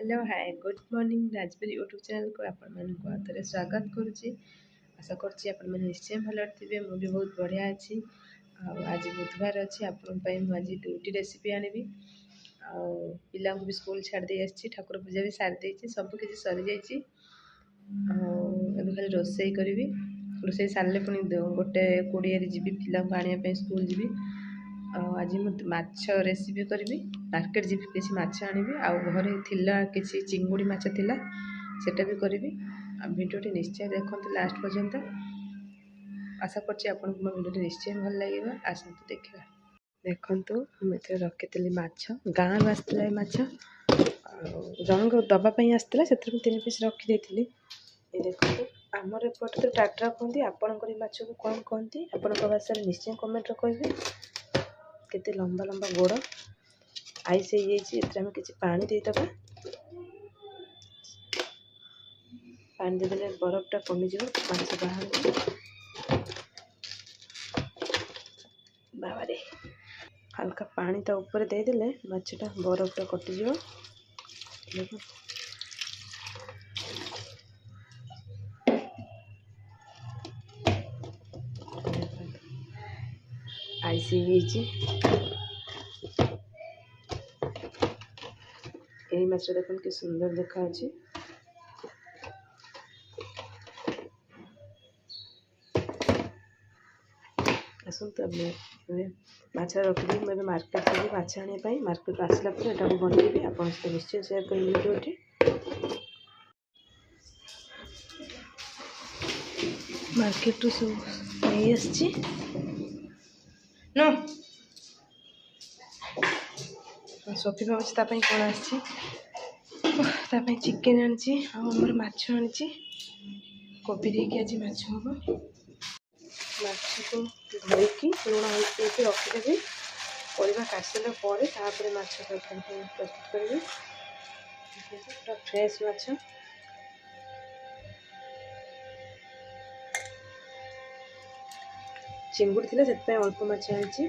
Hello hi good morning राजबेरी YouTube channel को आपरे स्वागत करुच्ची। आशा करुच्ची आपण निश्चय भल थे। मुझे बहुत बढ़िया अच्छी। आज बुधवार अच्छी आपण आज दुटी रेसिपी आनी पिला भी स्कूल छाड़ दे ठाकुर पूजा भी सारी सब किसी सरी जाइए। खाली रोसे करी रोसे सारे पुणी गोटे 20 जी पिला आने स्कूल जी। आज माछ रेसिपी करी मार्केट जी किसी माछ आनी घरे थिला किसी चिंगुड़ी माछ थिला सेटा भी करी। भिडियोटी निश्चय देखते लास्ट पर्यंत। आशा कर भिडियोटी निश्चय भल लगे। आसतु देखा देखु मुझे रखी माछ गाँव आसला माछ जन को दवापाई आसला से 3 पीस रखी देखो आमर एपटे तो टाटा कहते आपण माछ को कौन कहते आपण भाषा निश्चय कमेंट कहे। केते लंबा लंबा गोड़ आईस हो किसी पानी देदबा। पानी देदेले बरफटा कमिज माछ बाहर बाबा हल्का पानी ता ऊपर देदेले माछटा बरफटा कटिज। आईस यही माछ देखो कि सुंदर देखा। आसतु माछ रखी मुझे मार्केट जी माछ आने मार्केट आसला यहाँ बनइबी आप निश्चय सेयार कर भिडियोटी। मार्केट सब नहीं आसी नो सोफी भावी कौन आसपाई चिकेन आनी आमर माछ आनी कोबी देकी आज माछ हम माछ को धोईकी लुण हल्दी रखीदेवी। परिवा काटिला माछ प्रस्तुत करी पूरा फ्रेश माछ। चिंगुड़ी थी से अल्प माछ आनी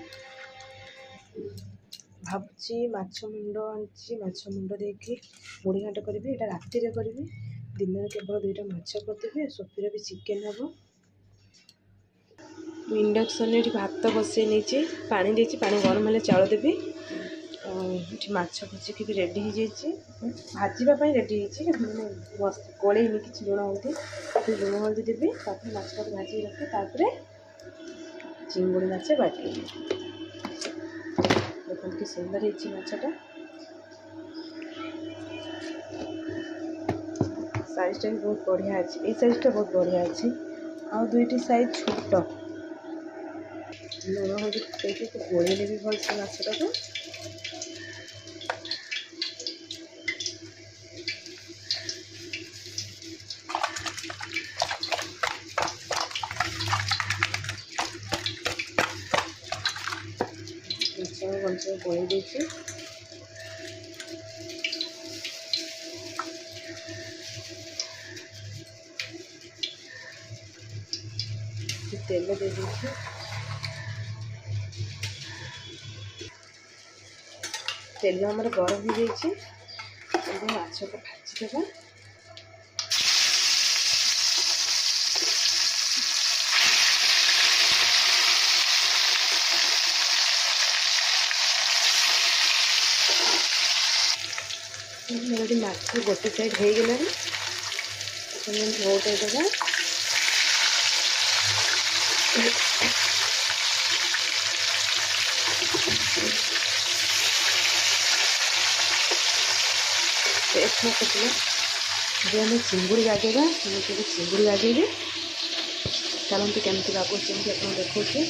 भावुची माछ मुंड आनी माछ मुंड देकी मुड़ी घाट करी राति करी दिन में केवल 2टा माछ करदेवी। सोफीर भी चिकेन हम इंडक्शन भात बसई नहीं पानी देती पानी गरम हेल्ले चाउल देवी। माछ भजिकी भी रेडी हो भाजवाई रेडी मैंने गोलैनी कि लुण हल्दी लुण हल्दी देवी माछ भाजी रखी चिंगुड़ी माछ बाटी देखो कि सुंदर माछटा साइजटा भी बहुत बढ़िया अच्छी। ये साइजटा बहुत बढ़िया अच्छी आ 2टी साइज छोट लुण हल्दी पकईकि गोलैले भी भलसे माछटा को भलसे गोलई देती। तेल दे दी तेल आमर गरम हो जाए माछ को भाजीदेवा। मेरे माछ गोटे साइड हो गला झोटदेवा। आम चिंगुड़ी गागेगा मुझे चिंगुड़ी गागेबी चलते केमती गागुच्च देखा।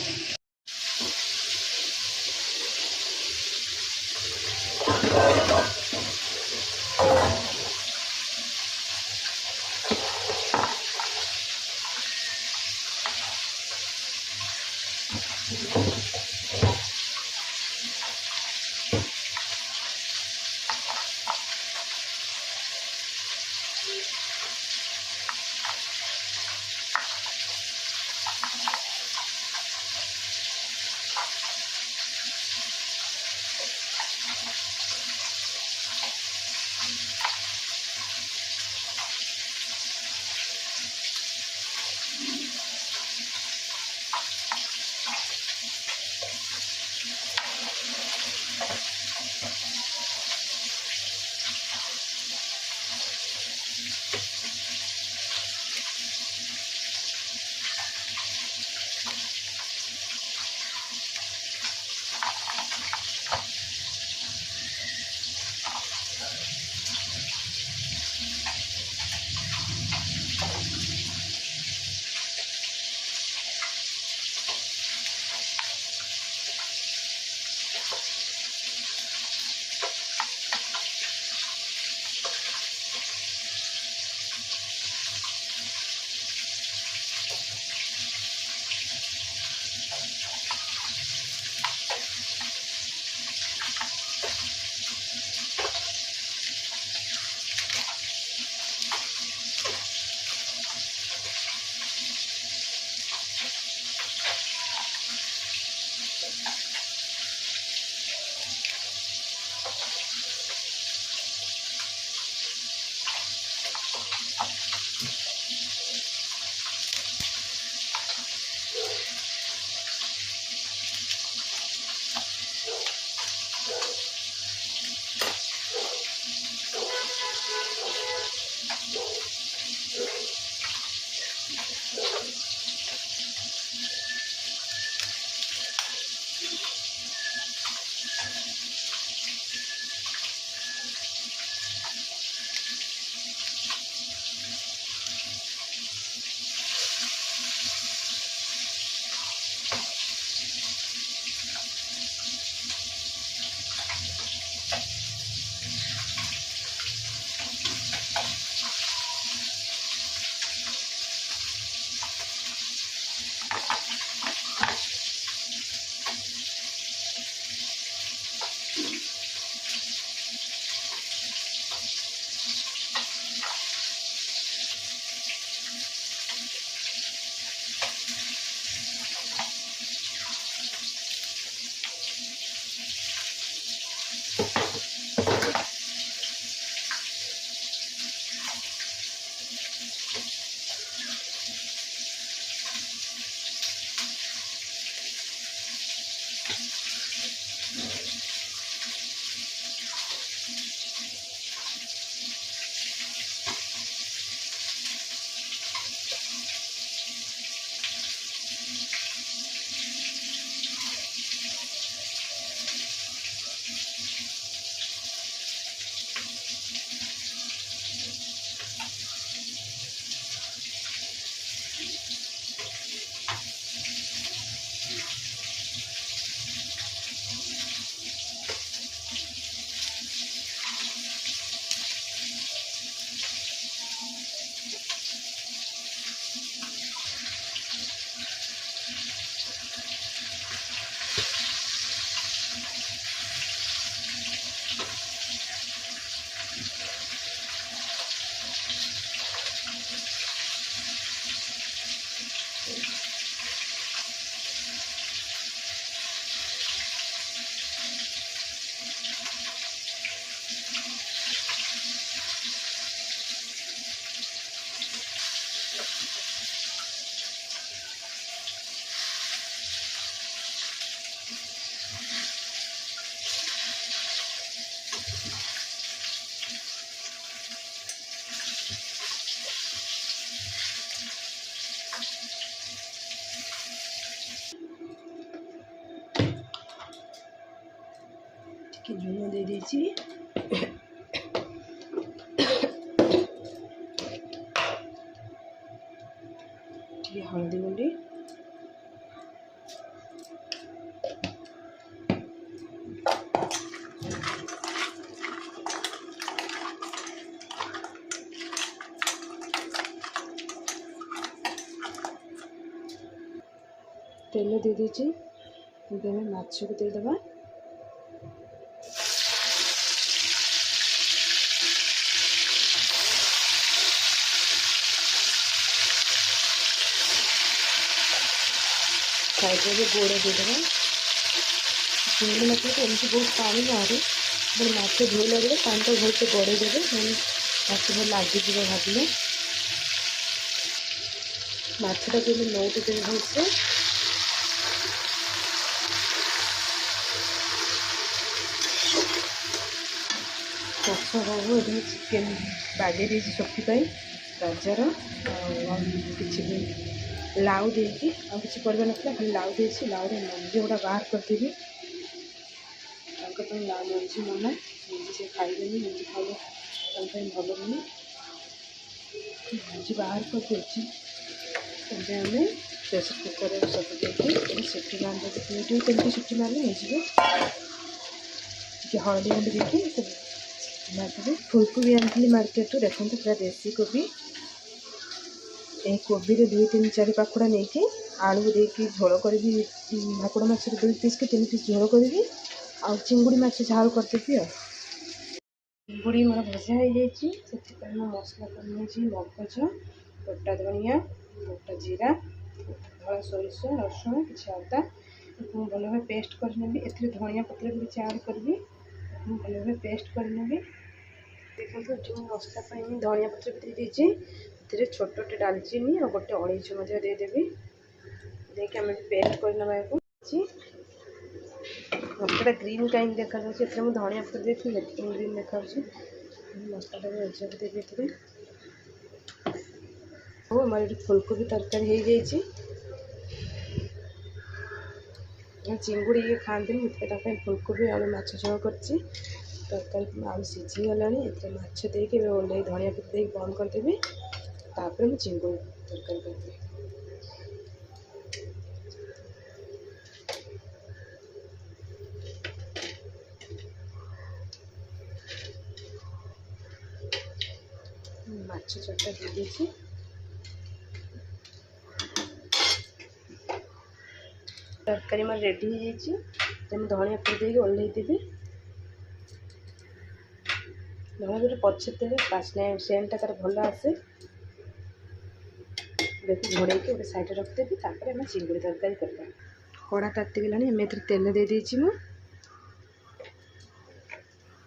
हल्दी गुंडी तेल दे दीजिए माछ को देदेबा साइड में गोड़ देदेबा चिंगड़ी माछ तो एमती बहुत पानी बाहर माछ धोई लगे पानी तो भलसे गड़े देवे माछ भल लगिज भाजले माछटा के नौट देवे भलसे कषा हूँ ये चिकेन बागे दी सफी गाजर कि लाउ देकी आ कि परिया ना खाली लाउ दे लाउ मंजी गुड़ा बाहर करदेवी लाउ मंजी मना मंजी से खाइबे मंजी खाइले भल नुहे मंजी बाहर करदे आम प्रेसर कुकर सब देखिए सीटी मार दुई तीन सीटी मारे हो हल्दी गुंड देखिए मारदेवी फुलकोबी आनी मार्केट देखो पूरा देसी कोबी कोबी रे 2-3-4 पाखुड़ा नहीं कि आलू देकी झोल करी भाकुड़ माछ 2 पीस कि 3 पीस झोल करी आ चिंगुड़ी माछ झाल करदेवी चिंगुड़ी मोर भजा हो जाए मसला कर मगज गोटा धनिया गोटा जीरा धला सोरिष रसुण कि अदा भल भाव पेस्ट करनेबी ए धनिया पत्र भी किसी ऐड करी भल भाव पेस्ट करनेबी देखो जो मसला धनिया पत्र भी देती छोटे डालचीनी और गोटे अलैच देदेवी देखिए आम पेस्ट करना मसला ग्रीन कहीं देखा धनिया पत्र देखिए ग्रीन देखा मसला देवी आम ये फुलकोबी तरकारी हो जाए चिंगुड़ी ये खाते फुलकोबी आलू माछ झोल कर तरकारी आलू सीझीगला माछ देके ओल्हे धनिया पत्र दे बंद करदेवी तापर मैं चिंगुड़ी तरकारी करदेवी माछ चटा दे दीजिए तरकारी मोर रेडी हो जाए धनिया पत्र दे ओल्हे देवी धनिया पत्र पचे देवे बास्ना सेंटा तार भल आसे देखो घोड़े गोटे साइड रखदेवी तापर आम चिंगुड़ी तरकारी करवा कड़ा तातीगलानी आम तेल दे देती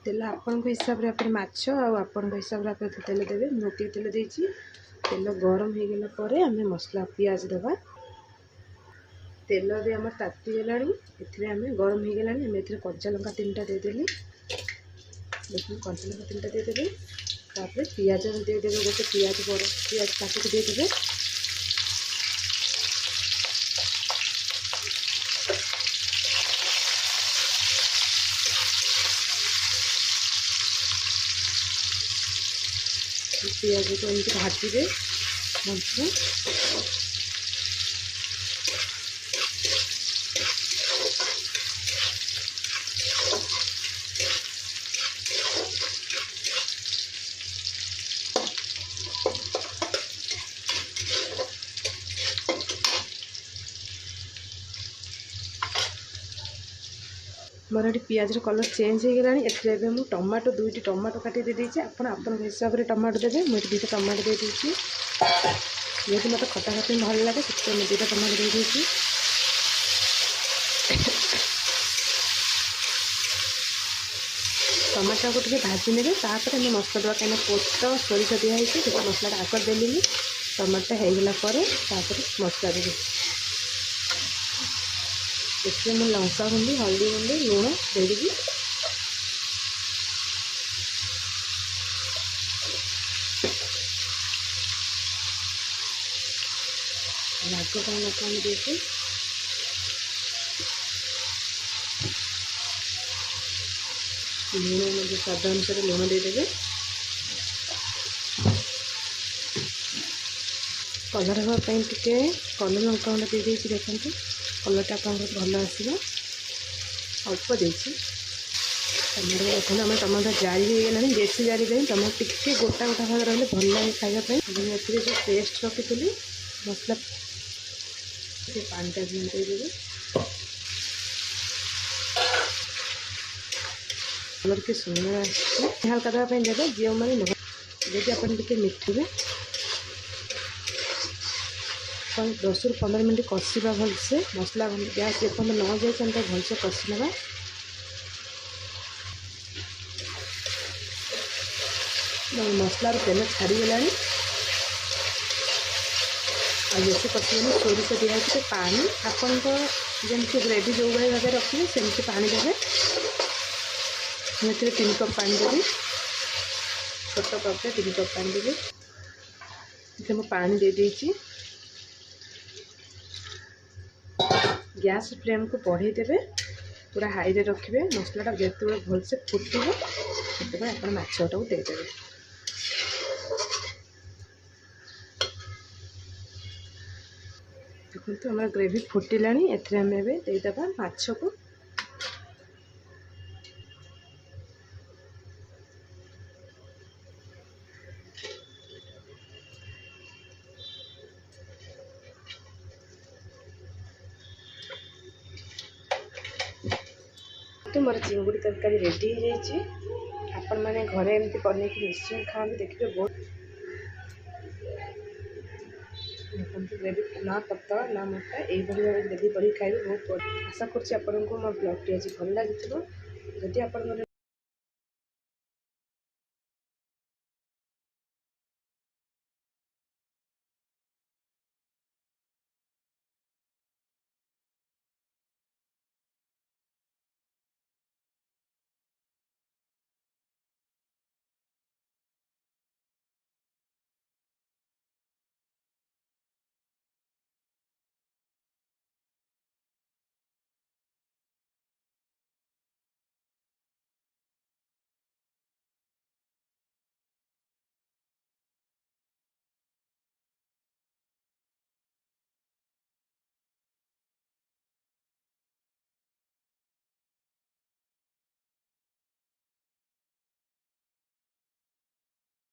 तेल आपण हिसाब से आप माछ आपण हिसाब से आप तेल देवे गोटे तेल देती तेल गरम हो गला आम मसला पियाज दबा तेल भी आम तातीगला आम गरम हो गला आम कंचा लंका 3टा देदेली देखिए कंचा लंका 3टा देदेवे तापर पियाज देदेवे गोटे पियाज बड़ पियाज काटिक देदेवे पियाज को एमती भाजिबे भलसे मोर ये पियाजर कलर चेंज हो गला एबे मु टमाटो 2टी टमाटो काटी दे देछि आपण हिसाब से टमाटो देवे मुझे 2टा टमाटो दे देछि जेहेतु मत खटा खटी भल लगे से 2टा टमाटो दे देछि टमाटो को टे भाजी ने तापर मसला देवा कहीं पोस्ट सोरिष दिखाई मसला आग देली टमाटो होगला मसला देवी इसमें मैं लंका गुंडी हल्दी गुंडी लुण देवी लाग लंका देती लुण स्वाद अनुसार लुण देदेवे। कलर हाँपाई टे कलर लंका गुंड दे देखते कलरटा आप भल आसो अल्प दे टमाटो देखो आम टमाटो जारी होगा बेसी जारी नहीं टमाटो टिके गोटा गोटा भाग रही भल लगे खावाई जो पेस्ट रखी मसला से पानीटा देदेवे कलर के सुंदर हल्का देवाई देवे जो मैंने जब आप मिठे 10 ରୁ 15 मिनट कषा भलसे मसला गैस जो न जाए भलसे कषि ना मसलार तेल छाड़गला बेसी कषिबनी सोरिष दिखाई पानी आपण जमी ग्रेवी जो भाई भाव रखिए सेमती पानी देवे 3 कप पानी देवी छोट कप्रे 3 कप पानी देवी मुझे पानी दे देती गैस फ्लेम को बढ़े देवे पूरा हाई रे रखिए मसलाटा जिते भलसे फुटब से आप माछटा को देदेवे देखो हमारा ग्रेवी फुटिला एम देदेबा माछ को तो मोर चिंगुड़ी तरकारी रेडी हो जाइए आपण मैंने घरे एमती बन निश्चय खाते देखिए बहुत देखते ग्रेवी ना पतला ना मोटा यही भाव ग्रेवी कर खाइए बहुत आशा करुँच आपको मो ब्लॉगटी आज भल लगी जदि आप